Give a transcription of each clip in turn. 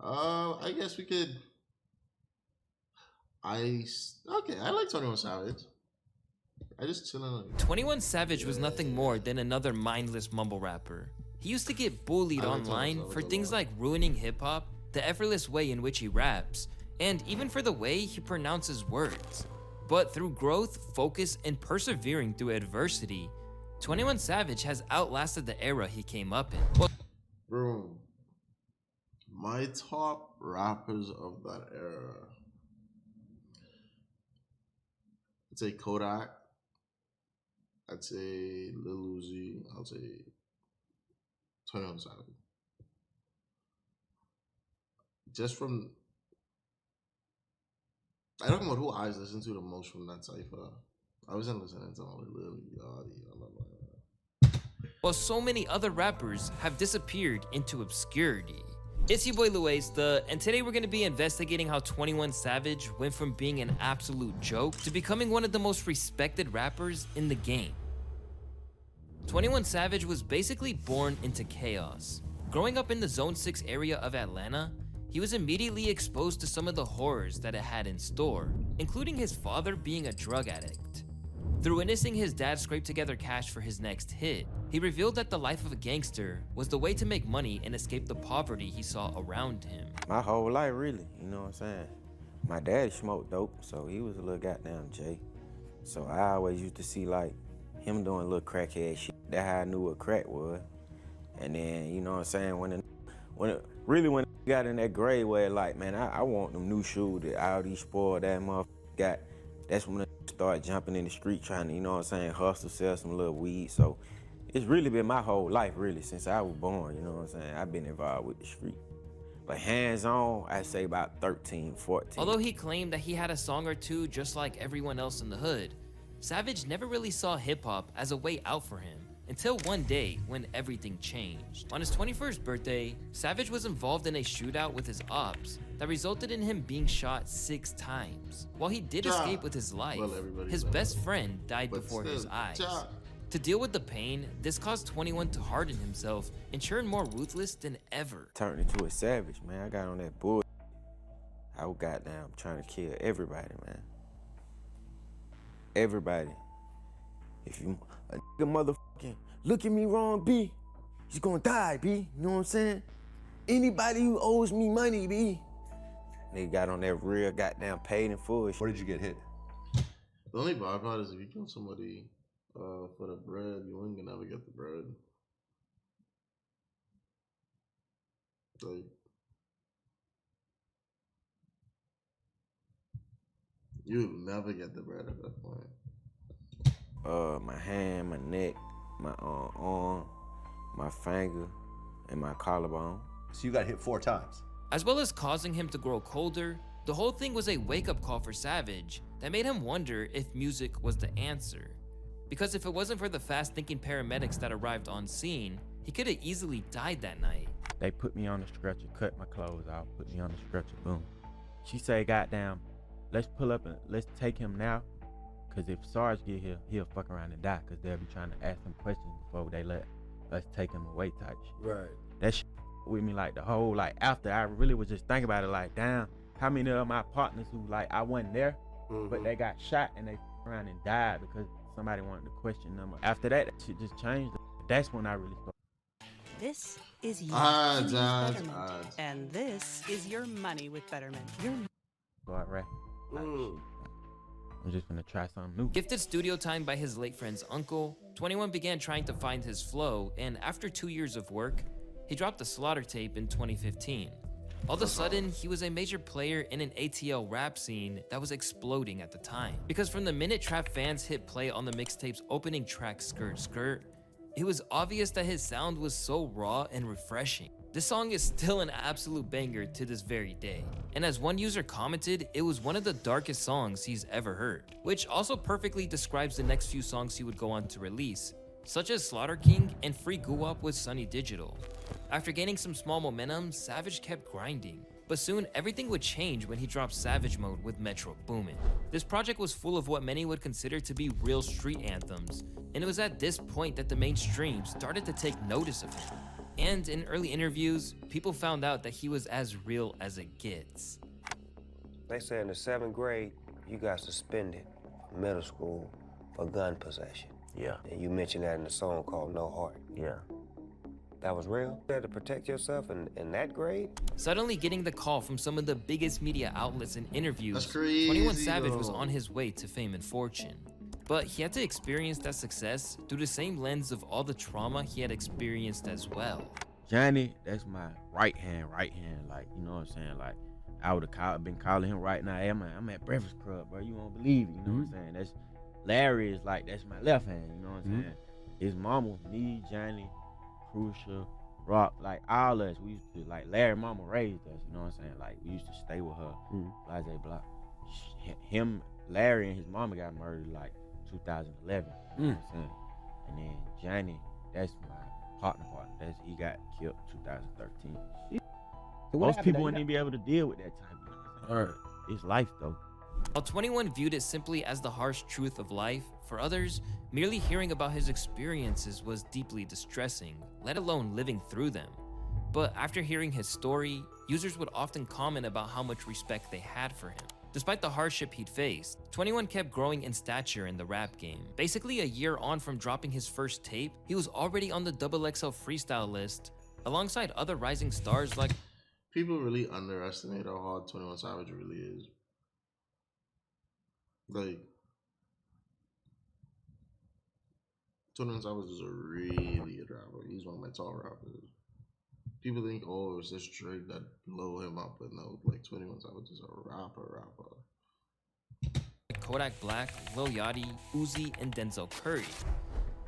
I guess we could. Okay. I like 21 Savage. I just chilling. 21 Savage was nothing more than another mindless mumble rapper. He used to get bullied online for things like ruining hip hop, the effortless way in which he raps, and even for the way he pronounces words. But through growth, focus, and persevering through adversity, 21 Savage has outlasted the era he came up in. Well, Bro, my top rappers of that era. I'd say Kodak. I'd say Lil Uzi. I'd say 21 Savage. Just from, I don't know who I was listening to the most from that cipher. I wasn't listening to Lil Yachty. while so many other rappers have disappeared into obscurity. It's your boy Luis, and today we're gonna be investigating how 21 Savage went from being an absolute joke to becoming one of the most respected rappers in the game. 21 Savage was basically born into chaos. Growing up in the Zone 6 area of Atlanta, he was immediately exposed to some of the horrors that it had in store, including his father being a drug addict. Through witnessing his dad scrape together cash for his next hit, he revealed that the life of a gangster was the way to make money and escape the poverty he saw around him. My whole life, really, you know what I'm saying? My dad smoked dope, so he was a little goddamn J. So I always used to see like him doing little crackhead shit. That's how I knew what crack was. And then, you know what I'm saying, when it got in that grade where like, man, I want them new shoes that all these spoiled that motherfucker got, that's when I started jumping in the street trying to, you know what I'm saying, hustle, sell some little weed. So it's really been my whole life, really, since I was born, you know what I'm saying? I've been involved with the street. But hands-on, I'd say about 13, 14. Although he claimed that he had a song or two just like everyone else in the hood, Savage never really saw hip-hop as a way out for him, until one day when everything changed. On his 21st birthday, Savage was involved in a shootout with his ops that resulted in him being shot 6 times. While he did escape with his life, his best friend died before his eyes. To deal with the pain, this caused 21 to harden himself and turn more ruthless than ever. Turned into a savage, man. I got on that bull. I was goddamn trying to kill everybody, man. Everybody. If you a nigga motherfucking look at me wrong, B, he's gonna die, B. You know what I'm saying? Anybody who owes me money, B. They got on that real goddamn paid in full. Where did you get hit? The only bad part is if you kill somebody for the bread, you ain't gonna never get the bread. Like, you'll never get the bread at that point. My hand, my neck, my arm, my finger, and my collarbone. So you got hit 4 times. As well as causing him to grow colder, the whole thing was a wake-up call for Savage that made him wonder if music was the answer. Because if it wasn't for the fast-thinking paramedics that arrived on scene, he could have easily died that night. They put me on the stretcher, cut my clothes off, put me on the stretcher, boom. She said, goddamn, let's pull up and let's take him now. Cause if Sarge get here, he'll fuck around and die, cause they'll be trying to ask him questions before they let us take him away type shit. Right. That shit with me like the whole, like after I really was just thinking about it, like damn, how many of my partners who like I wasn't there, but they got shot and they around and died because somebody wanted to question them. After that shit just changed. That's when I really started. This is your Odds, Betterment. odds. And this is your money with Betterment. Your Start rapping. I'm just gonna try something new. Gifted studio time by his late friend's uncle, 21 began trying to find his flow, and after 2 years of work, he dropped the Slaughter tape in 2015. All of a sudden, he was a major player in an ATL rap scene that was exploding at the time. Because from the minute trap fans hit play on the mixtape's opening track, Skirt Skirt, it was obvious that his sound was so raw and refreshing. This song is still an absolute banger to this very day. And as one user commented, it was one of the darkest songs he's ever heard, which also perfectly describes the next few songs he would go on to release, such as Slaughter King and Free Guwap with Sunny Digital. After gaining some small momentum, Savage kept grinding. But soon, everything would change when he dropped Savage Mode with Metro Boomin. This project was full of what many would consider to be real street anthems, and it was at this point that the mainstream started to take notice of him. And in early interviews, people found out that he was as real as it gets. They say in the 7th grade, you got suspended from middle school for gun possession. Yeah. And you mentioned that in a song called No Heart. Yeah. That was real? You had to protect yourself in that grade? Suddenly getting the call from some of the biggest media outlets and interviews, That's crazy, 21 Savage though. was on his way to fame and fortune. But he had to experience that success through the same lens of all the trauma he had experienced as well. Johnny, that's my right hand, like, you know what I'm saying? Like, I would have been calling him right now. Hey, I'm at Breakfast Club, bro. You won't believe it, you know what I'm saying? That's Larry is like, that's my left hand, you know what I'm saying? His mama, me, Johnny, Crucial, Rock, like all us, we used to, like, Larry mama raised us, you know what I'm saying? Like, we used to stay with her, Blase Block. Him, Larry and his mama got murdered, like, 2011, you know what I'm saying? And then Johnny, that's my partner. He got killed 2013. So Most people wouldn't even be able to deal with that type of thing. It's life, though. While 21 viewed it simply as the harsh truth of life, for others, merely hearing about his experiences was deeply distressing, let alone living through them. But after hearing his story, users would often comment about how much respect they had for him. Despite the hardship he'd faced, 21 kept growing in stature in the rap game. Basically a year on from dropping his first tape, he was already on the XXL freestyle list, alongside other rising stars like... People really underestimate how hard 21 Savage really is. Like, 21 Savage is a really good rapper. He's one of my top rappers. People think, oh, it's just Drake that blow him up, but no, like 21 Savage is a rapper. Kodak Black, Lil Yachty, Uzi, and Denzel Curry.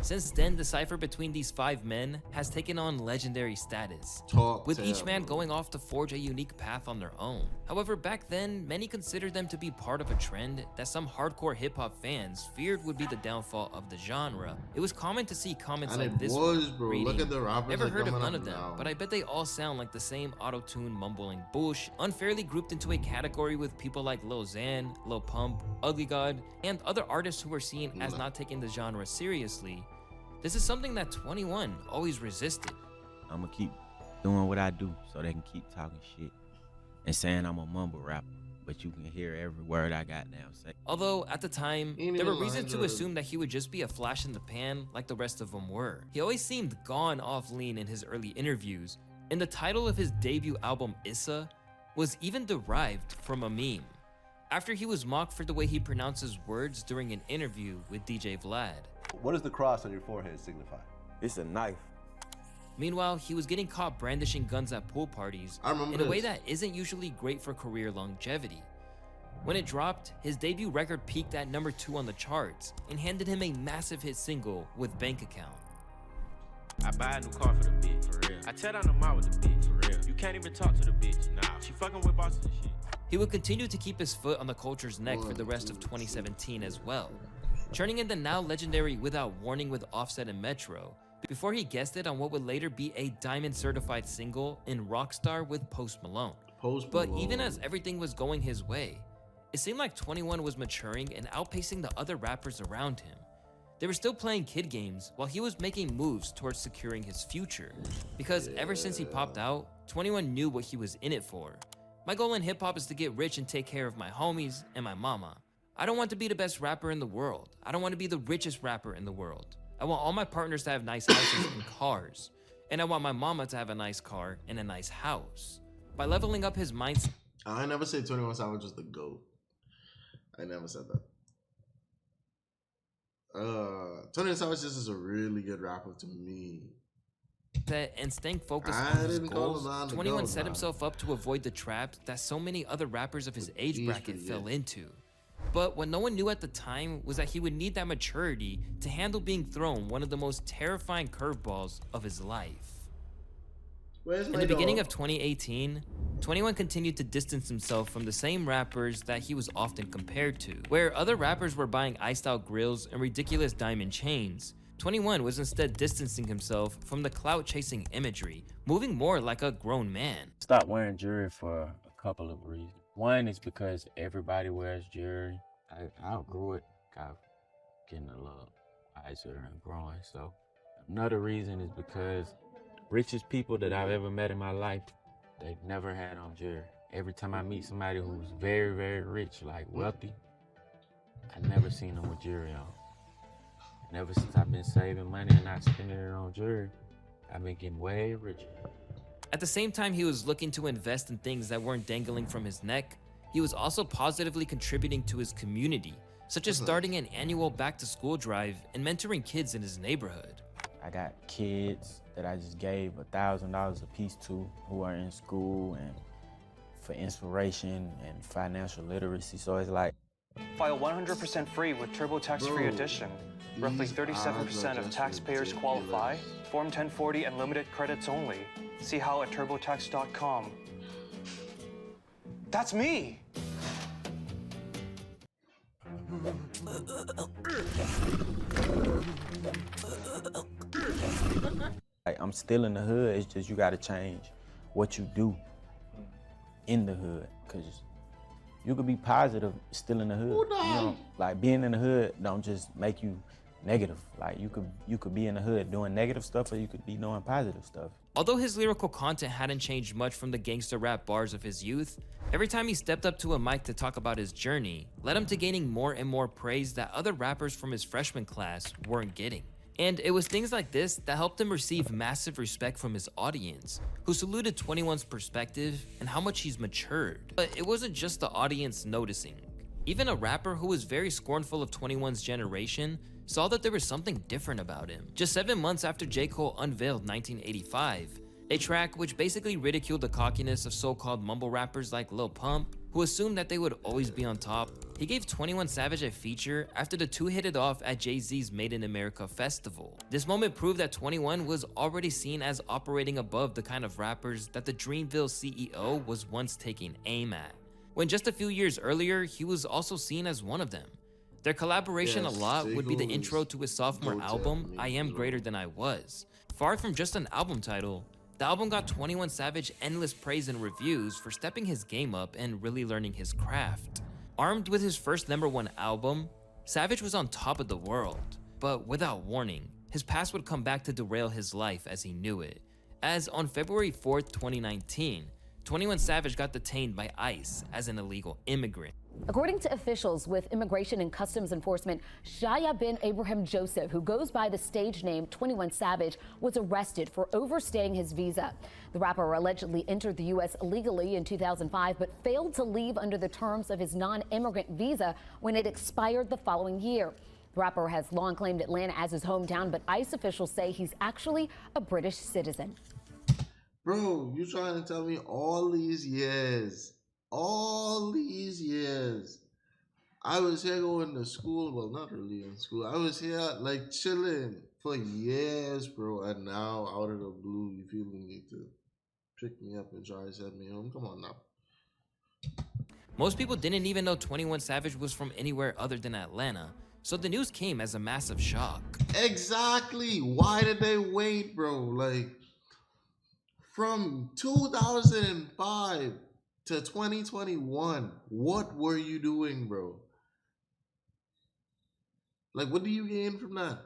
Since then, the cipher between these 5 men has taken on legendary status, with each man going off to forge a unique path on their own. However, back then, many considered them to be part of a trend that some hardcore hip-hop fans feared would be the downfall of the genre. It was common to see comments And like it this was, one, bro. reading, Look at the rappers "Never that heard of coming none up of them, now." but I bet they all sound like the same auto-tune mumbling bush, unfairly grouped into a category with people like Lil Xan, Lil Pump, Ugly God, and other artists who were seen as not taking the genre seriously." This is something that 21 always resisted. I'm gonna keep doing what I do so they can keep talking shit and saying I'm a mumble rapper, but you can hear every word I got now say. Although, at the time, Ain't there were even reasons to lying, assume that he would just be a flash in the pan like the rest of them were. He always seemed gone off lean in his early interviews, and the title of his debut album, Issa, was even derived from a meme, after he was mocked for the way he pronounces words during an interview with DJ Vlad. What does the cross on your forehead signify? It's a knife. Meanwhile, he was getting caught brandishing guns at pool parties I remember in a way this. that isn't usually great for career longevity. When it dropped, his debut record peaked at number 2 on the charts and handed him a massive hit single with Bank Account. I buy a new car for the bitch, for real. I tear down the mall with the bitch, for real. You can't even talk to the bitch, nah. She fucking with bosses and shit. He would continue to keep his foot on the culture's neck for the rest of 2017 as well, turning in the now legendary Without Warning with Offset and Metro, before he guested on what would later be a diamond certified single in Rockstar with Post Malone. But even as everything was going his way, it seemed like 21 was maturing and outpacing the other rappers around him. They were still playing kid games while he was making moves towards securing his future, because ever since he popped out, 21 knew what he was in it for. My goal in hip hop is to get rich and take care of my homies and my mama. I don't want to be the best rapper in the world. I don't want to be the richest rapper in the world. I want all my partners to have nice houses and cars. And I want my mama to have a nice car and a nice house. By leveling up his mindset... I never said 21 Savage was the GOAT. I never said that. 21 Savage just is a really good rapper to me. and staying focused I on his didn't call goals, him on the 21 go, set man. himself up to avoid the traps that so many other rappers of his age He's bracket pretty fell good. into. But what no one knew at the time was that he would need that maturity to handle being thrown one of the most terrifying curveballs of his life. Where's In my the beginning dog? of 2018, 21 continued to distance himself from the same rappers that he was often compared to. Where other rappers were buying iced-out grills and ridiculous diamond chains, 21 was instead distancing himself from the clout-chasing imagery, moving more like a grown man. Stopped wearing jewelry for a couple of reasons. One is because everybody wears jewelry. I outgrew it, got getting a little wiser and growing. So another reason is because richest people that I've ever met in my life, they've never had on jewelry. Every time I meet somebody who's very, very rich, like wealthy, I never seen them with jewelry on. And ever since I've been saving money and not spending it on jewelry, I've been getting way richer. At the same time he was looking to invest in things that weren't dangling from his neck, he was also positively contributing to his community, such as starting an annual back-to-school drive and mentoring kids in his neighborhood. I got kids that I just gave $1,000 a piece to who are in school and for inspiration and financial literacy. So it's like, File 100% free with TurboTax Free Edition. Roughly 37% of taxpayers qualify. Form 1040 and limited credits only. See how at turbotax.com. That's me! I'm still in the hood, it's just you gotta change what you do in the hood, cause you could be positive still in the hood. You know, like being in the hood don't just make you negative. Like you could be in the hood doing negative stuff, or you could be doing positive stuff. Although his lyrical content hadn't changed much from the gangster rap bars of his youth, every time he stepped up to a mic to talk about his journey led him to gaining more and more praise that other rappers from his freshman class weren't getting. And it was things like this that helped him receive massive respect from his audience, who saluted 21's perspective and how much he's matured. But it wasn't just the audience noticing. Even a rapper who was very scornful of 21's generation saw that there was something different about him. Just 7 months after J. Cole unveiled 1985, a track which basically ridiculed the cockiness of so-called mumble rappers like Lil Pump, who assumed that they would always be on top, he gave 21 Savage a feature after the two hit it off at Jay-Z's Made in America festival. This moment proved that 21 was already seen as operating above the kind of rappers that the Dreamville CEO was once taking aim at, when just a few years earlier, he was also seen as one of them. Their collaboration a lot would be the intro to his sophomore album, I Am Greater Than I Was. Far from just an album title, the album got 21 Savage endless praise and reviews for stepping his game up and really learning his craft. Armed with his first #1 album, Savage was on top of the world. But without warning, his past would come back to derail his life as he knew it. As on February 4th, 2019, 21 Savage got detained by ICE as an illegal immigrant. According to officials with Immigration and Customs Enforcement, Shaya bin Abraham Joseph, who goes by the stage name 21 Savage, was arrested for overstaying his visa. The rapper allegedly entered the U.S. illegally in 2005, but failed to leave under the terms of his non-immigrant visa when it expired the following year. The rapper has long claimed Atlanta as his hometown, but ICE officials say he's actually a British citizen. Bro, you trying to tell me all these years, I was here going to school, well, not really in school. I was here like chilling for years, bro, and now out of the blue, you feel the need to pick me up and try to send me home? Come on now. Most people didn't even know 21 Savage was from anywhere other than Atlanta, so the news came as a massive shock. Exactly. Why did they wait, bro? Like, from 2005 to 2021, what were you doing, bro? Like, what do you gain from that?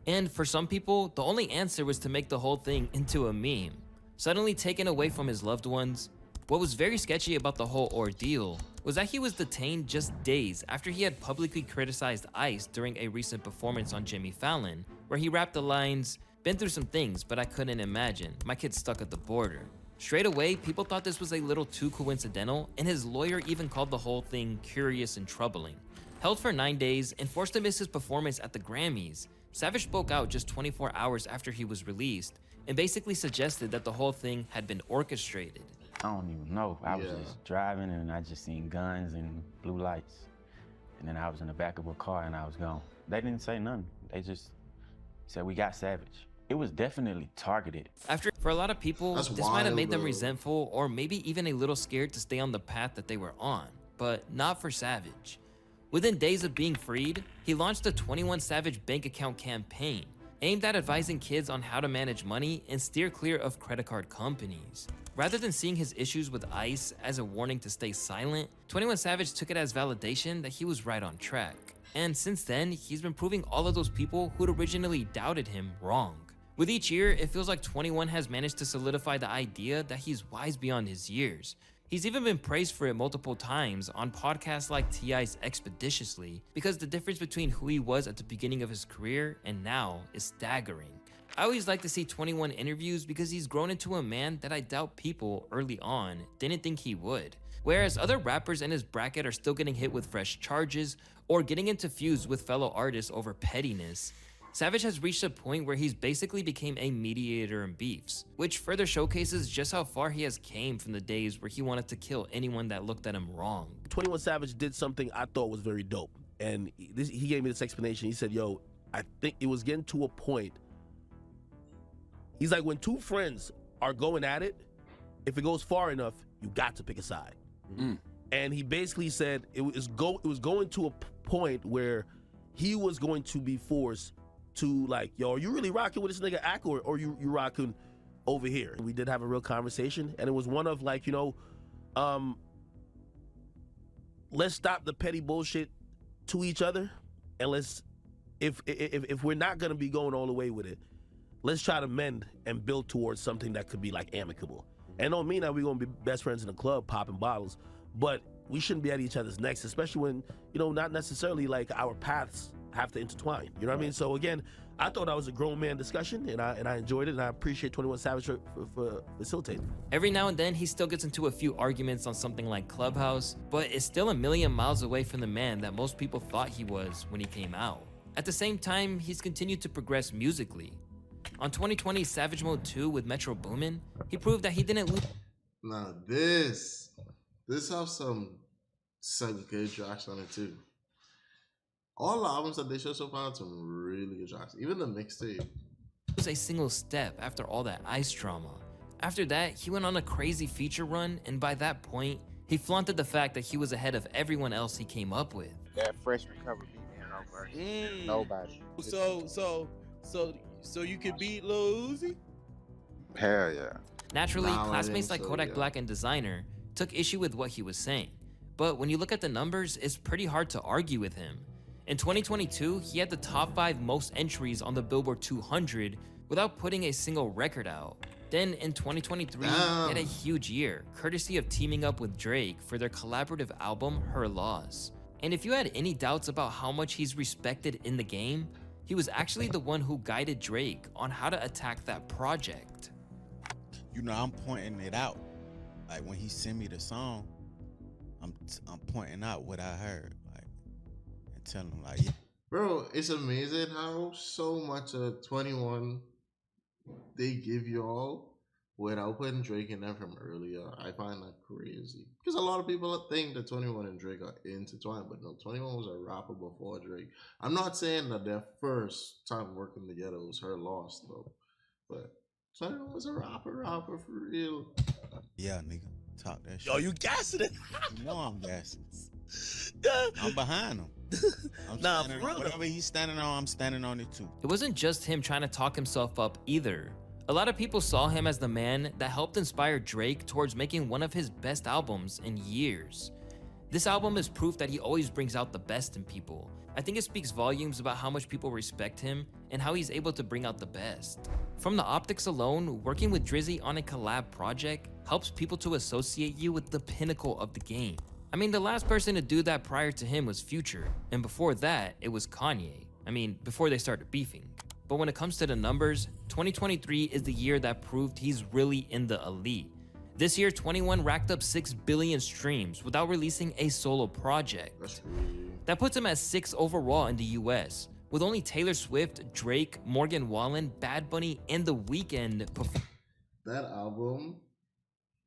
And for some people, the only answer was to make the whole thing into a meme. Suddenly taken away from his loved ones, what was very sketchy about the whole ordeal was that he was detained just days after he had publicly criticized ICE during a recent performance on Jimmy Fallon, where he rapped the lines, "Been through some things, but I couldn't imagine. My kid's stuck at the border." Straight away, people thought this was a little too coincidental, and his lawyer even called the whole thing curious and troubling. Held for 9 days and forced to miss his performance at the Grammys, Savage spoke out just 24 hours after he was released and basically suggested that the whole thing had been orchestrated. I don't even know. I was just driving and I just seen guns and blue lights. And then I was in the back of a car and I was gone. They didn't say nothing. They just said, "We got Savage." It was definitely targeted. For a lot of people, That's this might have wild, made them bro. resentful or maybe even a little scared to stay on the path that they were on, but not for Savage. Within days of being freed, he launched the 21 Savage bank account campaign, aimed at advising kids on how to manage money and steer clear of credit card companies. Rather than seeing his issues with ICE as a warning to stay silent, 21 Savage took it as validation that he was right on track. And since then, he's been proving all of those people who'd originally doubted him wrong. With each year, it feels like 21 has managed to solidify the idea that he's wise beyond his years. He's even been praised for it multiple times on podcasts like T.I.'s Expeditiously, because the difference between who he was at the beginning of his career and now is staggering. I always like to see 21 interviews because he's grown into a man that I doubt people early on didn't think he would. Whereas other rappers in his bracket are still getting hit with fresh charges or getting into feuds with fellow artists over pettiness, Savage has reached a point where he's basically became a mediator in beefs, which further showcases just how far he has came from the days where he wanted to kill anyone that looked at him wrong. 21 Savage did something I thought was very dope, and he gave me this explanation. He said, yo, I think it was getting to a point. He's like, when two friends are going at it, if it goes far enough, you got to pick a side. And he basically said it was going to a point where he was going to be forced to, like, yo, are you really rocking with this nigga Ack, or you rocking over here? We did have a real conversation, and it was one of, like, you know, let's stop the petty bullshit to each other, and let's, if we're not gonna be going all the way with it, let's try to mend and build towards something that could be like amicable. And don't mean that we're gonna be best friends in the club popping bottles, but we shouldn't be at each other's necks, especially when, you know, not necessarily like our paths have to intertwine. You know what I mean? So again, I thought that was a grown man discussion, and I enjoyed it, and I appreciate 21 Savage for facilitating. Every now and then, he still gets into a few arguments on something like Clubhouse, but is still a million miles away from the man that most people thought he was when he came out. At the same time, he's continued to progress musically. On 2020's Savage Mode 2 with Metro Boomin, he proved that he didn't lose. Now this have some good tracks on it too. All the albums that they show so far have some really good tracks. Even the mixtape. Was a single step after all that ice drama. After that, he went on a crazy feature run, and by that point, he flaunted the fact that he was ahead of everyone else he came up with. That fresh recovery beat, man, nobody. So you could beat Lil Uzi? Hell yeah. Naturally, classmates like Kodak Black and Designer took issue with what he was saying. But when you look at the numbers, it's pretty hard to argue with him. In 2022, he had the top 5 most entries on the Billboard 200 without putting a single record out. Then in 2023, he had a huge year, courtesy of teaming up with Drake for their collaborative album, Her Loss. And if you had any doubts about how much he's respected in the game, he was actually the one who guided Drake on how to attack that project. You know, I'm pointing it out. Like when he sent me the song, I'm pointing out what I heard, like, and telling him like, yeah. Bro, it's amazing how so much of 21 they give you all without putting Drake in there from earlier. I find that crazy. Because a lot of people think that 21 and Drake are intertwined, but no, 21 was a rapper before Drake. I'm not saying that their first time working together was Her Loss, though. But 21 was a rapper for real. Yeah, nigga. Talk that shit. Yo, you gassing it? You know I'm gassing. I'm behind him. Nah, for real. Whatever he's standing on, I'm standing on it too. It wasn't just him trying to talk himself up either. A lot of people saw him as the man that helped inspire Drake towards making one of his best albums in years. This album is proof that he always brings out the best in people. I think it speaks volumes about how much people respect him and how he's able to bring out the best. From the optics alone, working with Drizzy on a collab project helps people to associate you with the pinnacle of the game. I mean, the last person to do that prior to him was Future, and before that, it was Kanye. I mean, before they started beefing. But when it comes to the numbers, 2023 is the year that proved he's really in the elite. This year, 21 racked up 6 billion streams without releasing a solo project. That puts him at 6th overall in the US, with only Taylor Swift, Drake, Morgan Wallen, Bad Bunny, and The Weeknd. That album,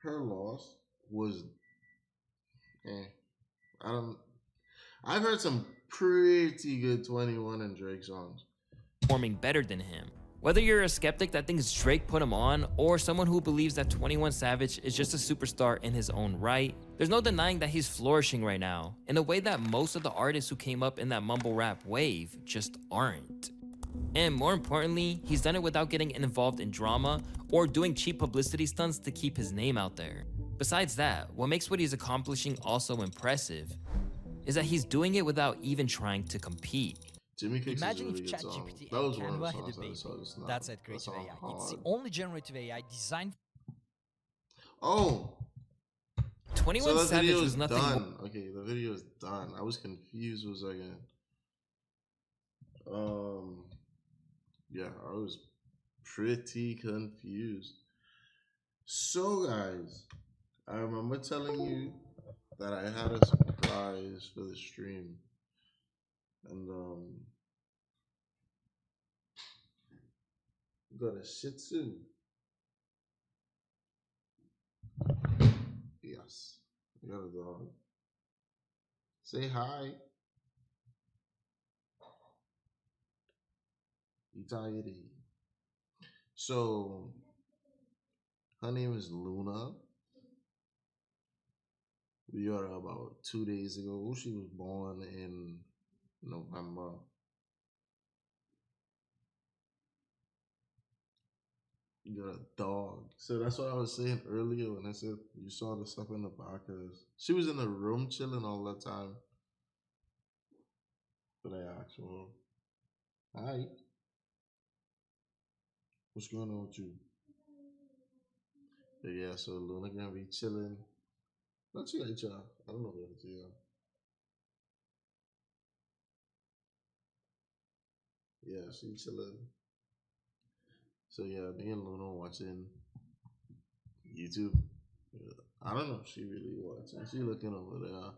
Her Loss, was... I've heard some pretty good 21 and Drake songs. Performing better than him. Whether you're a skeptic that thinks Drake put him on, or someone who believes that 21 Savage is just a superstar in his own right, there's no denying that he's flourishing right now, in a way that most of the artists who came up in that mumble rap wave just aren't. And more importantly, he's done it without getting involved in drama or doing cheap publicity stunts to keep his name out there. Besides that, what makes what he's accomplishing also impressive is that he's doing it without even trying to compete. Jimmy Kicks Imagine is a if really good song. ChatGPT That and was one of the Canva had a songs I baby. saw just now. That's That creative song AI. It's the hard. only generative AI designed. Oh, 21 so that Savage video was is nothing done. Okay, the video is done. I was confused for a second. Yeah, I was pretty confused. So, guys, I remember telling you that I had a surprise for the stream, and got a Shih Tzu. Yes, I got a dog. Say hi. Itairi. So, her name is Luna. We are about 2 days ago. She was born in November. You got a dog. So that's what I was saying earlier when I said you saw the stuff in the podcast. She was in the room chilling all the time. But I asked her, hi, what's going on with you? But yeah, so Luna gonna be chilling. Not you like y'all. I don't know what to y'all. Yeah, she chilling. So yeah, me and Luna watching YouTube. I don't know if she really watching. She looking over there.